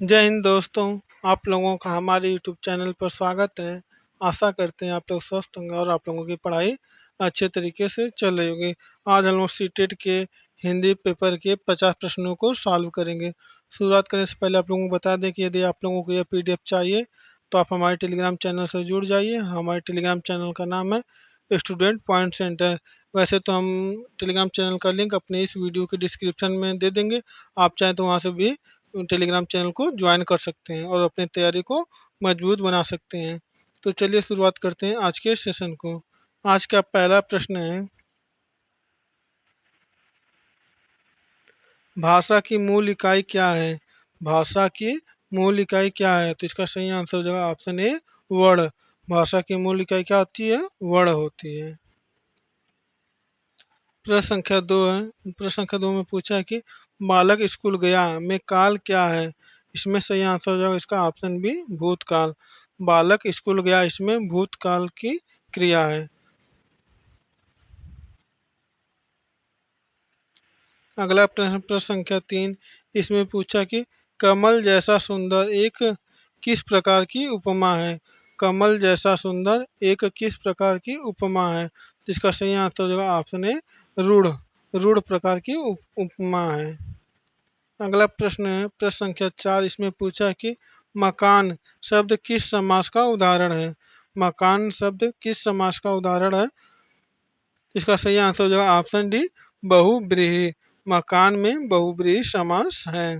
जय हिंद दोस्तों। आप लोगों का हमारे यूट्यूब चैनल पर स्वागत है। आशा करते हैं आप लोग स्वस्थ होंगे और आप लोगों की पढ़ाई अच्छे तरीके से चल रही होगी। आज हम लोग सीटेट के हिंदी पेपर के 50 प्रश्नों को सॉल्व करेंगे। शुरुआत करने से पहले आप लोगों को बता दें कि यदि आप लोगों को यह पीडीएफ चाहिए तो आप हमारे टेलीग्राम चैनल से जुड़ जाइए। हमारे टेलीग्राम चैनल का नाम है स्टूडेंट पॉइंट सेंटर। वैसे तो हम टेलीग्राम चैनल का लिंक अपने इस वीडियो के डिस्क्रिप्शन में दे देंगे। आप चाहें तो वहाँ से भी टेलीग्राम चैनल को ज्वाइन कर सकते हैं और अपनी तैयारी को मजबूत बना सकते हैं। तो चलिए शुरुआत करते हैं आज के सेशन को। आज का पहला प्रश्न है, भाषा की मूल इकाई क्या है? भाषा की मूल इकाई क्या है? तो इसका सही आंसर हो जाएगा ऑप्शन ए, वर्ण। भाषा की मूल इकाई क्या होती है? वर्ण होती है। प्रश्न संख्या 2 है। प्रश्न संख्या 2 में पूछा है कि बालक स्कूल गया में काल क्या है? इसमें सही आंसर हो जाएगा इसका ऑप्शन बी, भूतकाल। बालक स्कूल गया इसमें भूतकाल की क्रिया है। अगला प्रश्न प्रश्न संख्या 3, इसमें पूछा कि कमल जैसा सुंदर एक किस प्रकार की उपमा है? कमल जैसा सुंदर एक किस प्रकार की उपमा है? जिसका सही आंसर हो जाएगा ऑप्शन ए, रूढ़। रूढ़ प्रकार की उपमा है। अगला प्रश्न है प्रश्न संख्या 4, इसमें पूछा है कि मकान शब्द किस समास का उदाहरण है? मकान शब्द किस समास का उदाहरण है? इसका सही आंसर हो जाएगा ऑप्शन डी, बहुव्रीहि। मकान में बहुव्रीहि समास है।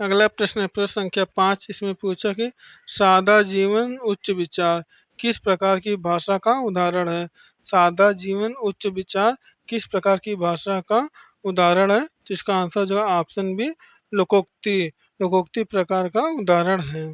अगला प्रश्न है प्रश्न संख्या 5, इसमें पूछा कि सादा जीवन उच्च विचार किस प्रकार की भाषा का उदाहरण है? सादा जीवन उच्च विचार किस प्रकार की भाषा का उदाहरण है? जिसका आंसर जो है ऑप्शन बी, लोकोक्ति। लोकोक्ति प्रकार का उदाहरण है।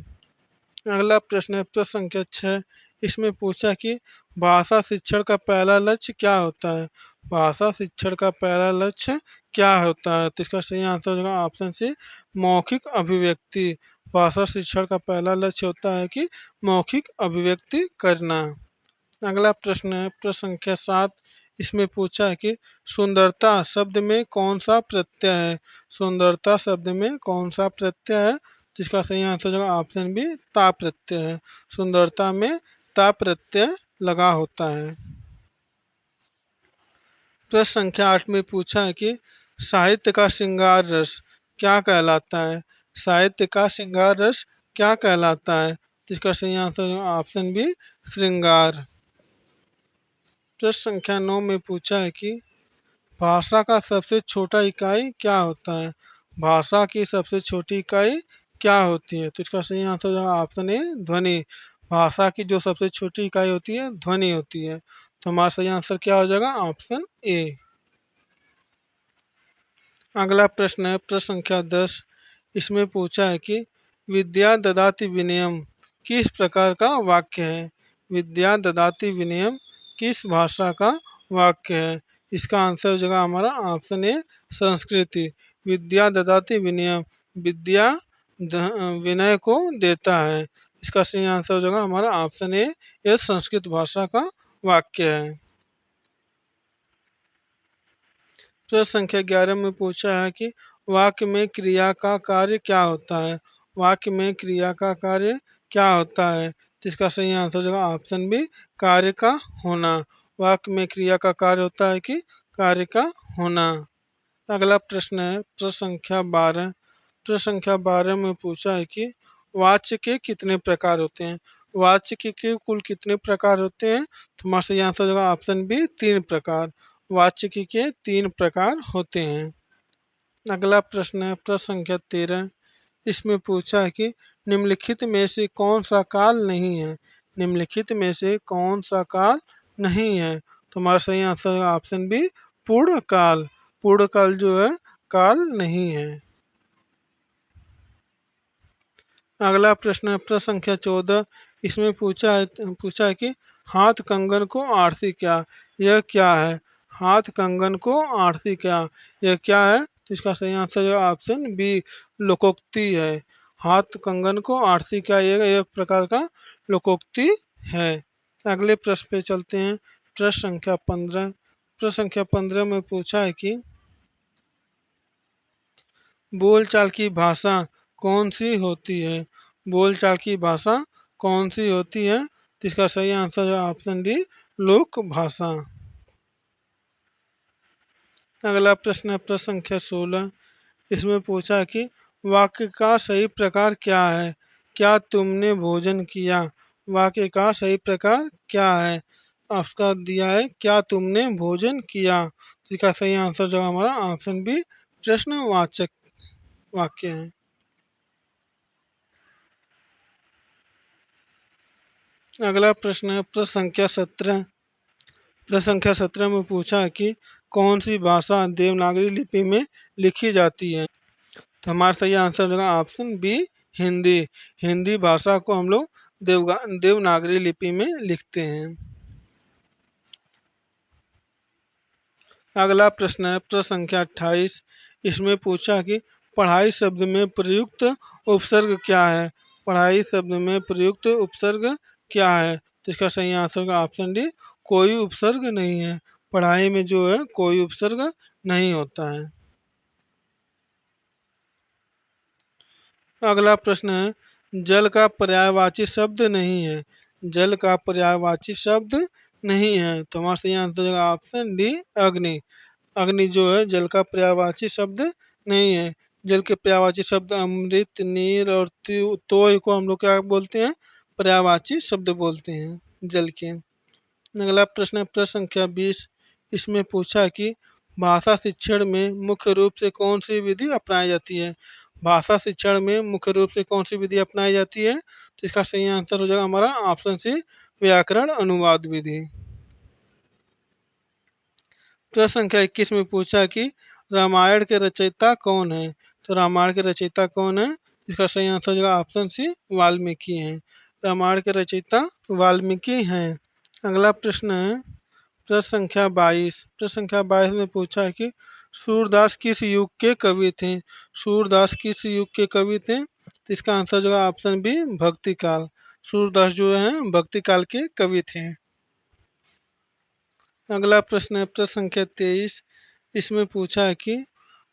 अगला प्रश्न है प्रश्न संख्या 6, इसमें पूछा कि भाषा शिक्षण का पहला लक्ष्य क्या होता है? भाषा शिक्षण का पहला लक्ष्य क्या होता है? तो इसका सही आंसर होगा ऑप्शन सी, मौखिक अभिव्यक्ति। भाषा शिक्षण का पहला लक्ष्य होता है कि मौखिक अभिव्यक्ति करना। अगला प्रश्न है प्रश्न संख्या 7, इसमें पूछा है कि सुंदरता शब्द में कौन सा प्रत्यय है? सुंदरता शब्द में कौन सा प्रत्यय है? जिसका सही आंसर होगा ऑप्शन बी, ता प्रत्यय है। सुंदरता में ता प्रत्यय लगा होता है। प्रश्न संख्या 8 में पूछा है कि साहित्य का श्रृंगार रस क्या कहलाता है? साहित्य का श्रृंगार रस क्या कहलाता है? जिसका सही आंसर होगा ऑप्शन बी, श्रृंगार। प्रश्न संख्या 9 में पूछा है कि भाषा का सबसे छोटा इकाई क्या होता है? भाषा की सबसे छोटी इकाई क्या होती है? तो इसका सही आंसर हो जाएगा ऑप्शन ए, ध्वनि। भाषा की जो सबसे छोटी इकाई होती है ध्वनि होती है। तो हमारा सही आंसर क्या हो जाएगा ऑप्शन ए। अगला प्रश्न है प्रश्न संख्या 10, इसमें पूछा है कि विद्या ददाति विनयम किस प्रकार का वाक्य है? विद्या ददाति विनयम किस भाषा का वाक्य है? इसका आंसर हो जाएगा हमारा ऑप्शन ए, संस्कृति। विद्या ददाति विनयम, विद्या विनय को देता है। इसका सही आंसर हो जाएगा हमारा ऑप्शन ए, यह संस्कृत भाषा का वाक्य है। प्रश्न संख्या 11 में पूछा है कि वाक्य में क्रिया का कार्य क्या होता है? वाक्य में क्रिया का कार्य क्या होता है? जिसका सही आंसर हो जाएगा ऑप्शन बी, कार्य का होना। वाक्य में क्रिया का कार्य होता है कि कार्य का होना। अगला प्रश्न है प्रश्न संख्या 12। प्रश्न संख्या 12 में पूछा है कि वाच्य के कितने प्रकार होते हैं? वाच्य के कुल कितने प्रकार होते हैं? तो हमारा सही आंसर होगा ऑप्शन बी, 3 प्रकार। वाच्य के 3 प्रकार होते हैं। अगला प्रश्न है प्रश्न संख्या 13, इसमें पूछा है कि निम्नलिखित में से कौन सा काल नहीं है? निम्नलिखित में से कौन सा काल नहीं है? तो हमारा सही आंसर है ऑप्शन बी, पूर्ण काल। पूर्ण काल जो है काल नहीं है। अगला प्रश्न है प्रश्न संख्या 14, इसमें पूछा है कि हाथ कंगन को आरती क्या? यह क्या है? हाथ कंगन को आरती क्या? यह क्या है? तो इसका सही आंसर है ऑप्शन बी, लोकोक्ति है। हाथ कंगन को आरती क्या, यह एक प्रकार का लोकोक्ति है। अगले प्रश्न पे चलते हैं प्रश्न संख्या 15। प्रश्न संख्या 15 में पूछा है कि बोलचाल की भाषा कौन सी होती है? बोलचाल की भाषा कौन सी होती है? तो इसका सही आंसर है ऑप्शन डी, लोक भाषा। अगला प्रश्न है प्रश्न संख्या 16। इसमें पूछा कि वाक्य का सही प्रकार क्या है? क्या तुमने भोजन किया? वाक्य का सही प्रकार क्या है? आपका दिया है क्या तुमने भोजन किया। तो इसका सही आंसर जो हमारा ऑप्शन बी, प्रश्नवाचक वाक्य है। अगला प्रश्न है प्रश्न संख्या 17। प्रश्न संख्या 17 में पूछा है कि कौन सी भाषा देवनागरी लिपि में लिखी जाती है? तो हमारा सही आंसर होगा ऑप्शन बी, हिंदी। हिंदी भाषा को हम लोग देवनागरी लिपि में लिखते हैं। अगला प्रश्न है प्रश्न संख्या 28। इसमें पूछा कि पढ़ाई शब्द में प्रयुक्त उपसर्ग क्या है? पढ़ाई शब्द में प्रयुक्त उपसर्ग क्या है? तो इसका सही आंसर होगा ऑप्शन डी, कोई उपसर्ग नहीं है। पढ़ाई में जो है कोई उपसर्ग नहीं होता है। अगला प्रश्न है जल का पर्यायवाची शब्द नहीं है। जल का पर्यायवाची शब्द नहीं है तो हमारा सही आंसर होगा ऑप्शन डी, अग्नि। अग्नि जो है जल का पर्यायवाची शब्द नहीं है। जल के पर्यायवाची शब्द अमृत, नीर और तोय को हम लोग क्या बोलते हैं? पर्यायवाची शब्द बोलते हैं जल के। अगला प्रश्न है प्रश्न संख्या 20। इसमें पूछा कि भाषा शिक्षण में मुख्य रूप से कौन सी विधि अपनाई जाती है? भाषा शिक्षण में मुख्य रूप से कौन सी विधि अपनाई जाती है? तो इसका सही आंसर हो जाएगा हमारा ऑप्शन सी, व्याकरण अनुवाद विधि। प्रश्न संख्या 21 में पूछा कि रामायण के रचयिता कौन है? तो रामायण के रचयिता कौन है? इसका सही आंसर हो जाएगा ऑप्शन सी, वाल्मीकि हैं। रामायण के रचयिता वाल्मीकि हैं। अगला प्रश्न है प्रश्न संख्या 22। प्रश्न संख्या 22 में पूछा है कि सूरदास किस युग के कवि थे? सूरदास किस युग के कवि थे? तो इसका आंसर जो है ऑप्शन बी, भक्ति काल। सूरदास जो है भक्ति काल के कवि थे। अगला प्रश्न है प्रश्न संख्या 23। इसमें पूछा है कि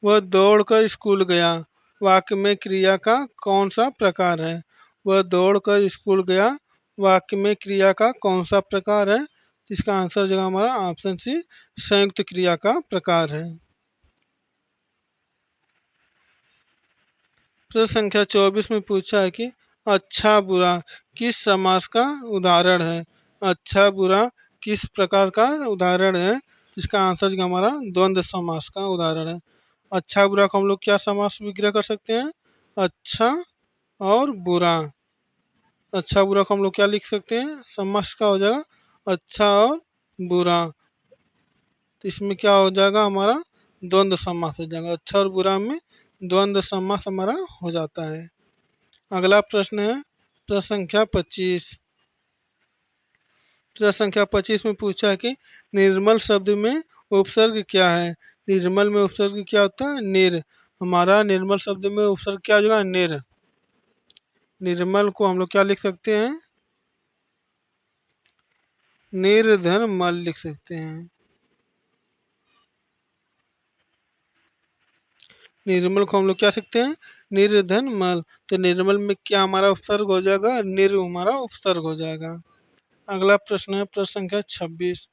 वह दौड़कर स्कूल गया। वाक्य में क्रिया का कौन सा प्रकार है? वह दौड़कर स्कूल गया। वाक्य में क्रिया का कौन सा प्रकार है? इसका आंसर जो है हमारा ऑप्शन सी, संयुक्त क्रिया का प्रकार है। प्रश्न संख्या 24 में पूछा है कि अच्छा बुरा किस समास का उदाहरण है? अच्छा बुरा किस प्रकार का उदाहरण है? इसका आंसर जो हमारा द्वंद्व समास का उदाहरण है। अच्छा बुरा को हम लोग क्या समास विग्रह कर सकते हैं? अच्छा और बुरा। अच्छा बुरा को हम लोग क्या लिख सकते हैं? समास का हो जाएगा अच्छा और बुरा। तो इसमें क्या हो जाएगा हमारा द्वंद्व समास हो जाएगा। अच्छा और बुरा में द्वंद्व समास हमारा हो जाता है। अगला प्रश्न है प्रश्न संख्या 25। प्रश्न संख्या 25 में पूछा है कि निर्मल शब्द में उपसर्ग क्या है? निर्मल में उपसर्ग क्या होता है? निर। हमारा निर्मल शब्द में उपसर्ग क्या हो जाएगा? निर। निर्मल को हम लोग क्या लिख सकते हैं? निर्धन मल लिख सकते हैं। निर्मल को हम लोग क्या सकते हैं? निर्धन मल। तो निर्मल में क्या हमारा उपसर्ग हो जाएगा? निर हमारा उपसर्ग हो जाएगा। अगला प्रश्न है प्रश्न संख्या 26।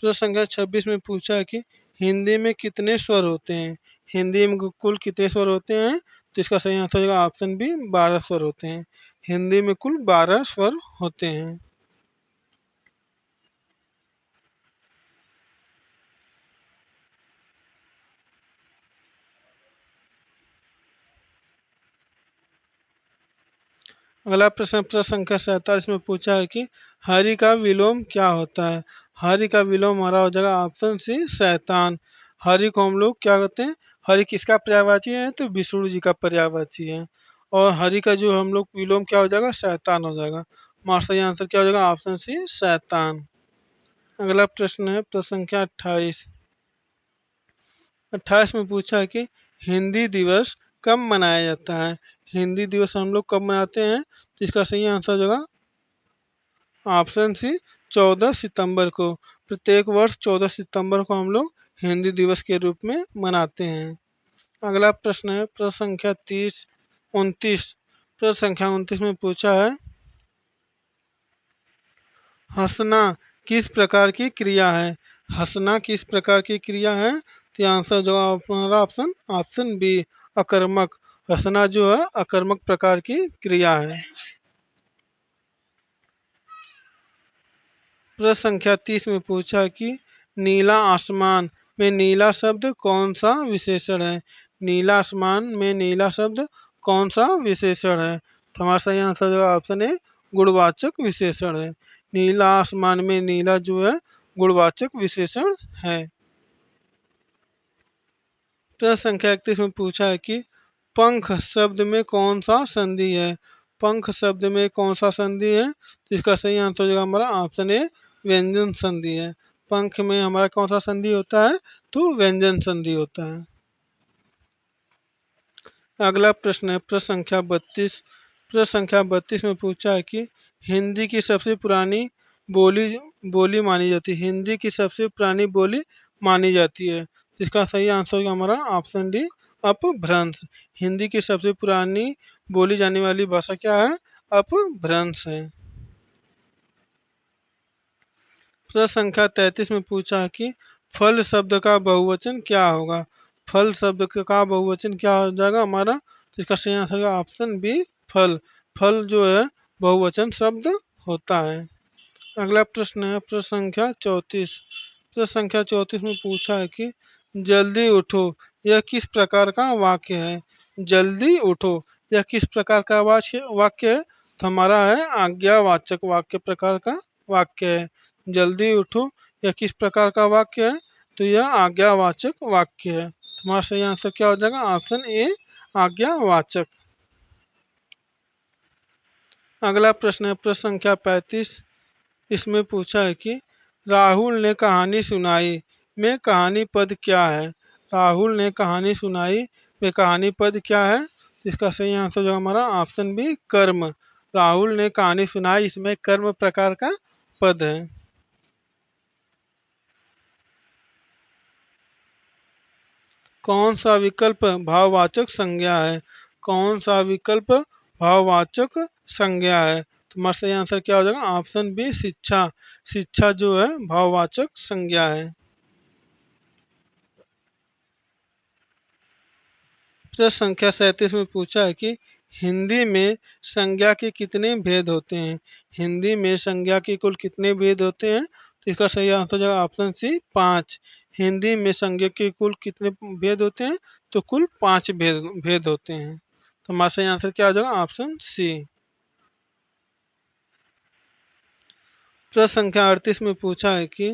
प्रश्न संख्या 26 में पूछा है कि हिंदी में कितने स्वर होते हैं? हिंदी में कुल कितने स्वर होते हैं? तो इसका सही आंसर होगा ऑप्शन बी, 12 स्वर होते हैं। हिंदी में कुल 12 स्वर होते हैं। अगला प्रश्न प्रश्न संख्या 47 में पूछा है कि हरि का विलोम क्या होता है? हरि का विलोम हमारा हो जाएगा ऑप्शन सी, शैतान। हरि को हम लोग क्या कहते हैं? हरि किसका पर्यायवाची है? तो विष्णु जी का पर्यायवाची है। और हरि का जो हम लोग विलोम क्या हो जाएगा? शैतान हो जाएगा। हमारा सही आंसर क्या हो जाएगा? ऑप्शन सी, शैतान। अगला प्रश्न है प्रश्न संख्या 28। 28 में पूछा है कि हिंदी दिवस कब मनाया जाता है? हिंदी दिवस हम लोग कब मनाते हैं? तो इसका सही आंसर हो जाएगा ऑप्शन सी, 14 सितंबर को। प्रत्येक वर्ष 14 सितंबर को हम लोग हिंदी दिवस के रूप में मनाते हैं। अगला प्रश्न है प्रश्न संख्या 29। प्रश्न संख्या 29 में पूछा है हंसना किस प्रकार की क्रिया है। हंसना किस प्रकार की क्रिया है, तो आंसर जो हमारा ऑप्शन ऑप्शन बी अकर्मक। हंसना जो है अकर्मक प्रकार की क्रिया है। प्रश्न संख्या 30 में पूछा कि नीला आसमान में नीला शब्द कौन सा विशेषण है। नीला आसमान में नीला शब्द कौन सा विशेषण है, तो हमारा सही आंसर जो ऑप्शन है गुणवाचक विशेषण है। नीला आसमान में नीला जो है गुणवाचक विशेषण है। प्रश्न संख्या 31 में पूछा है कि पंख शब्द में कौन सा संधि है। पंख शब्द में कौन सा संधि है, तो इसका सही आंसर जो हमारा ऑप्शन ए व्यंजन संधि है। पंख में हमारा कौन सा संधि होता है, तो व्यंजन संधि होता है। अगला प्रश्न है प्रश्न संख्या 32। प्रश्न संख्या 32 में पूछा है कि हिंदी की सबसे पुरानी बोली बोली मानी जाती है। हिंदी की सबसे पुरानी बोली मानी जाती है। इसका सही आंसर हमारा ऑप्शन डी अपभ्रंश। हिंदी की सबसे पुरानी बोली जाने वाली भाषा क्या है, अपभ्रंश है। प्रश्न संख्या 33 में पूछा है कि फल शब्द का बहुवचन क्या होगा। फल शब्द का बहुवचन क्या हो जाएगा हमारा, तो इसका सही आंसर होगा ऑप्शन बी फल। फल जो है बहुवचन शब्द होता है। अगला प्रश्न है प्रश्न संख्या 34। प्रश्न संख्या 34 में पूछा है कि जल्दी उठो यह किस प्रकार का वाक्य है। जल्दी उठो यह किस प्रकार का वाक्य है, तो हमारा है आज्ञावाचक वाक्य प्रकार का वाक्य है। जल्दी उठो यह किस प्रकार का वाक्य है, तो यह आज्ञावाचक वाक्य है। तुम्हारा सही आंसर क्या हो जाएगा, ऑप्शन ए आज्ञावाचक। अगला प्रश्न है प्रश्न संख्या 35। इसमें पूछा है कि राहुल ने कहानी सुनाई में कहानी पद क्या है। राहुल ने कहानी सुनाई में कहानी पद क्या है, इसका सही आंसर जो हमारा ऑप्शन बी कर्म। राहुल ने कहानी सुनाई इसमें कर्म प्रकार का पद है। कौन सा विकल्प भाववाचक संज्ञा है। कौन सा विकल्प भाववाचक संज्ञा है, तो हमारा सही आंसर क्या हो जाएगा, ऑप्शन बी शिक्षा। शिक्षा जो है भाववाचक संज्ञा है। प्रश्न संख्या 37 में पूछा है कि हिंदी में संज्ञा के कितने भेद होते हैं। हिंदी में संज्ञा के कुल कितने भेद होते हैं, तो इसका सही आंसर जो ऑप्शन सी 5। हिंदी में संज्ञा के कुल कितने भेद होते हैं, तो कुल 5 भेद भेद होते हैं। तो हमारा सही आंसर क्या आ जाएगा, ऑप्शन सी। प्रश्न संख्या 38 में पूछा है कि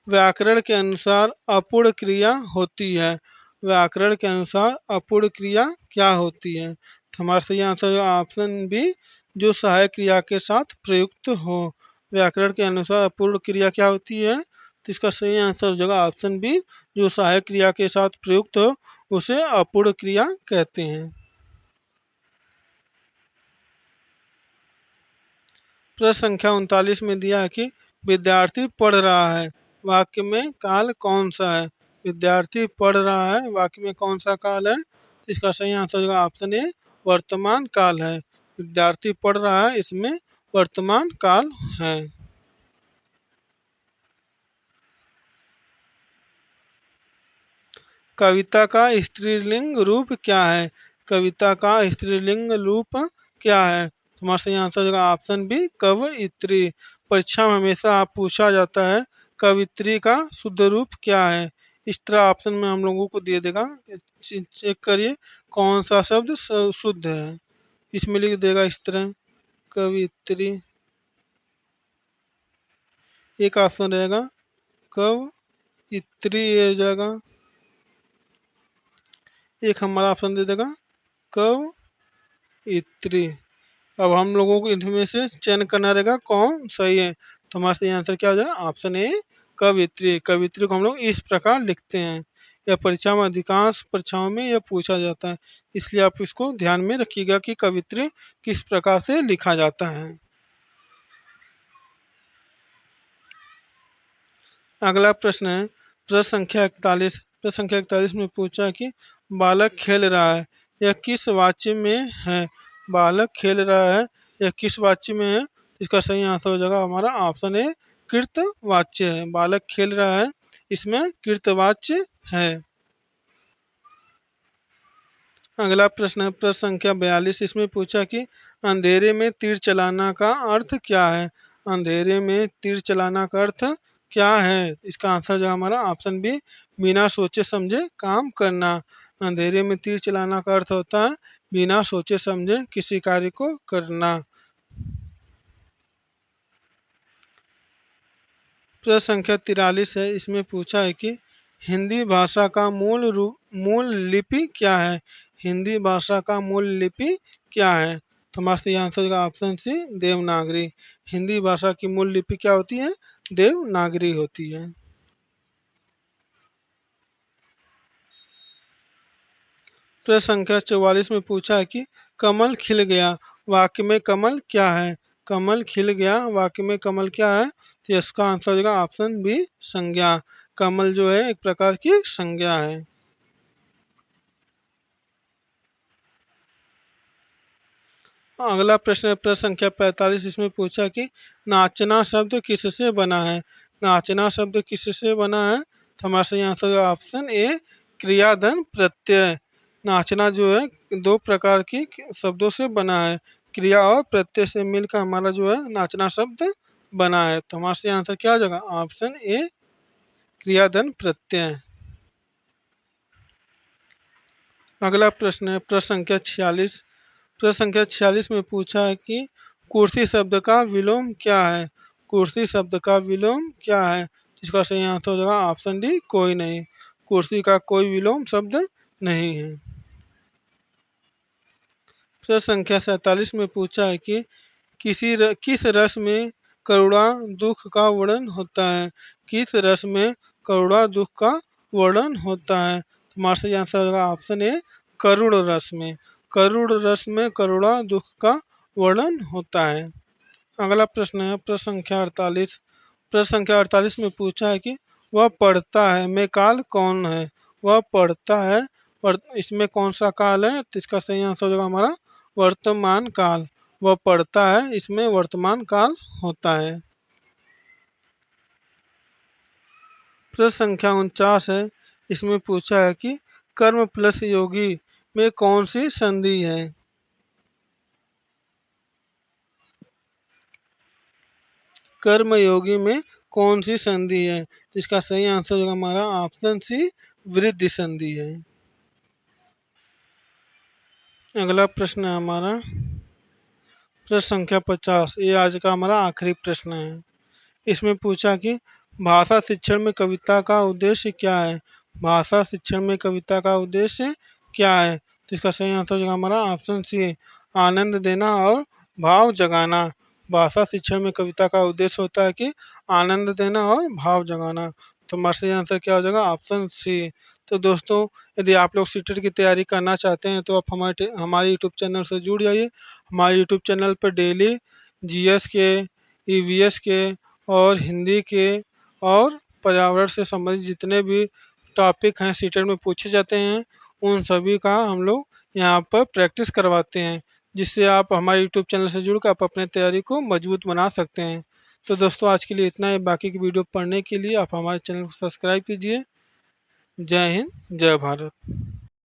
व्याकरण के अनुसार अपूर्ण क्रिया होती है। व्याकरण के अनुसार अपूर्ण क्रिया क्या होती है, तो हमारा सही आंसर ऑप्शन बी जो सहायक क्रिया के साथ प्रयुक्त हो। व्याकरण के अनुसार अपूर्ण क्रिया क्या होती है, तो इसका सही आंसर हो जाएगा ऑप्शन बी जो सहायक क्रिया के साथ प्रयुक्त हो उसे अपूर्ण क्रिया कहते हैं। प्रश्न संख्या 39 में दिया है कि विद्यार्थी पढ़ रहा है वाक्य में काल कौन सा है। विद्यार्थी पढ़ रहा है वाक्य में कौन सा काल है, इसका सही आंसर होगा ऑप्शन ए वर्तमान काल है। विद्यार्थी पढ़ रहा है इसमें वर्तमान काल है। कविता का स्त्रीलिंग रूप क्या है। कविता का स्त्रीलिंग रूप क्या है, तुम्हारा सही आंसर होगा ऑप्शन बी कवयित्री। परीक्षा में हमेशा आप पूछा जाता है कवित्री का शुद्ध रूप क्या है। इस तरह ऑप्शन में हम लोगों को दे देगा, चेक करिए कौन सा शब्द शुद्ध है। इसमें लिख देगा इस तरह कवित्री, एक ऑप्शन रहेगा कवयित्री ये जाएगा, एक हमारा ऑप्शन दे देगा कवयित्री। अब हम लोगों को इनमें से चयन करना रहेगा कौन सही है, तो हमारा सही आंसर क्या हो जाएगा ऑप्शन ए कवित्री। कवित्री को हम लोग इस प्रकार लिखते हैं। यह परीक्षा में अधिकांश परीक्षाओं में यह पूछा जाता है, इसलिए आप इसको ध्यान में रखिएगा कि कवित्री किस प्रकार से लिखा जाता है। अगला प्रश्न है प्रश्न संख्या 41। प्रश्न संख्या 41 में पूछा कि बालक खेल रहा है, यह किस वाक्य में है? बालक खेल रहा है, यह किस वाक्य में है? इसका सही आंसर हो जाएगा हमारा ऑप्शन ए, कृतवाच्य है। बालक खेल रहा है, इसमें कृतवाच्य है। अगला प्रश्न है प्रश्न संख्या 42, इसमें पूछा कि अंधेरे में तीर चलाना का अर्थ क्या है? अंधेरे में तीर चलाना का अर्थ क्या है? इसका आंसर जो हमारा ऑप्शन बी, बिना सोचे समझे काम करना। अंधेरे में तीर चलाना का अर्थ होता है बिना सोचे समझे किसी कार्य को करना। प्रश्न संख्या 43 है, इसमें पूछा है कि हिंदी भाषा का मूल लिपि क्या है? हिंदी भाषा का मूल लिपि क्या है? तो हमारा सही आंसर का ऑप्शन सी, देवनागरी। हिंदी भाषा की मूल लिपि क्या होती है? देवनागरी होती है। प्रश्न संख्या 44 में पूछा है कि कमल खिल गया, वाक्य में कमल क्या है? कमल खिल गया, वाक्य में कमल क्या है? तो इसका आंसर हो जाएगा ऑप्शन बी, संज्ञा। कमल जो है एक प्रकार की संज्ञा है। अगला प्रश्न है प्रश्न संख्या 45, इसमें पूछा कि नाचना शब्द किससे बना है? नाचना शब्द किससे बना है? तो हमारा सही आंसर है ऑप्शन ए, क्रियाधन प्रत्यय। नाचना जो है दो प्रकार की शब्दों से बना है, क्रिया और प्रत्यय से मिलकर हमारा जो है नाचना शब्द बना है। तो हमारा सही आंसर क्या हो जाएगा? ऑप्शन ए, क्रियाधन प्रत्यय। अगला प्रश्न है प्रश्न संख्या 46। प्रश्न संख्या 46 में पूछा है कि कुर्सी शब्द का विलोम क्या है? कुर्सी शब्द का विलोम क्या है? इसका सही आंसर हो जाएगा ऑप्शन डी, कोई नहीं। कुर्सी का कोई विलोम शब्द नहीं है। प्रश्न संख्या 47 में पूछा है कि किस रस में करुणा दुख का वर्णन होता है? किस रस में करुणा दुख का वर्णन होता है? तो हमारा सही आंसर होगा ऑप्शन ए, करुण रस में। करुण रस में करुणा दुख का वर्णन होता है। अगला प्रश्न है प्रश्न संख्या 48। प्रश्न संख्या 48 में पूछा है कि वह पढ़ता है में काल कौन है? वह पढ़ता है और इसमें कौन सा काल है? तो इसका सही आंसर हो जाएगा हमारा वर्तमान काल। वह पढ़ता है, इसमें वर्तमान काल होता है। प्रश्न संख्या 49 है, इसमें पूछा है कि कर्म प्लस योगी में कौन सी संधि है? कर्मयोगी में कौन सी संधि है? तो इसका सही आंसर होगा हमारा ऑप्शन सी, वृद्धि संधि है। अगला प्रश्न है हमारा प्रश्न संख्या 50, ये आज का हमारा आखिरी प्रश्न है। इसमें पूछा कि भाषा शिक्षण में कविता का उद्देश्य क्या है? भाषा शिक्षण में कविता का उद्देश्य क्या है? तो इसका सही आंसर हो जाएगा हमारा ऑप्शन सी, आनंद देना और भाव जगाना। भाषा शिक्षण में कविता का उद्देश्य होता है कि आनंद देना और भाव जगाना। तो हमारा सही आंसर क्या हो जाएगा? Option C. तो दोस्तों, यदि आप लोग सीटेट की तैयारी करना चाहते हैं तो आप हमारे यूट्यूब चैनल से जुड़ जाइए। हमारे यूट्यूब चैनल पर डेली जीएस के, ईवीएस के और हिंदी के और पर्यावरण से संबंधित जितने भी टॉपिक हैं सीटेट में पूछे जाते हैं, उन सभी का हम लोग यहाँ पर प्रैक्टिस करवाते हैं, जिससे आप हमारे यूट्यूब चैनल से जुड़कर आप अपने तैयारी को मजबूत बना सकते हैं। तो दोस्तों, आज के लिए इतना ही। बाकी की वीडियो पढ़ने के लिए आप हमारे चैनल को सब्सक्राइब कीजिए। जय हिंद, जय भारत।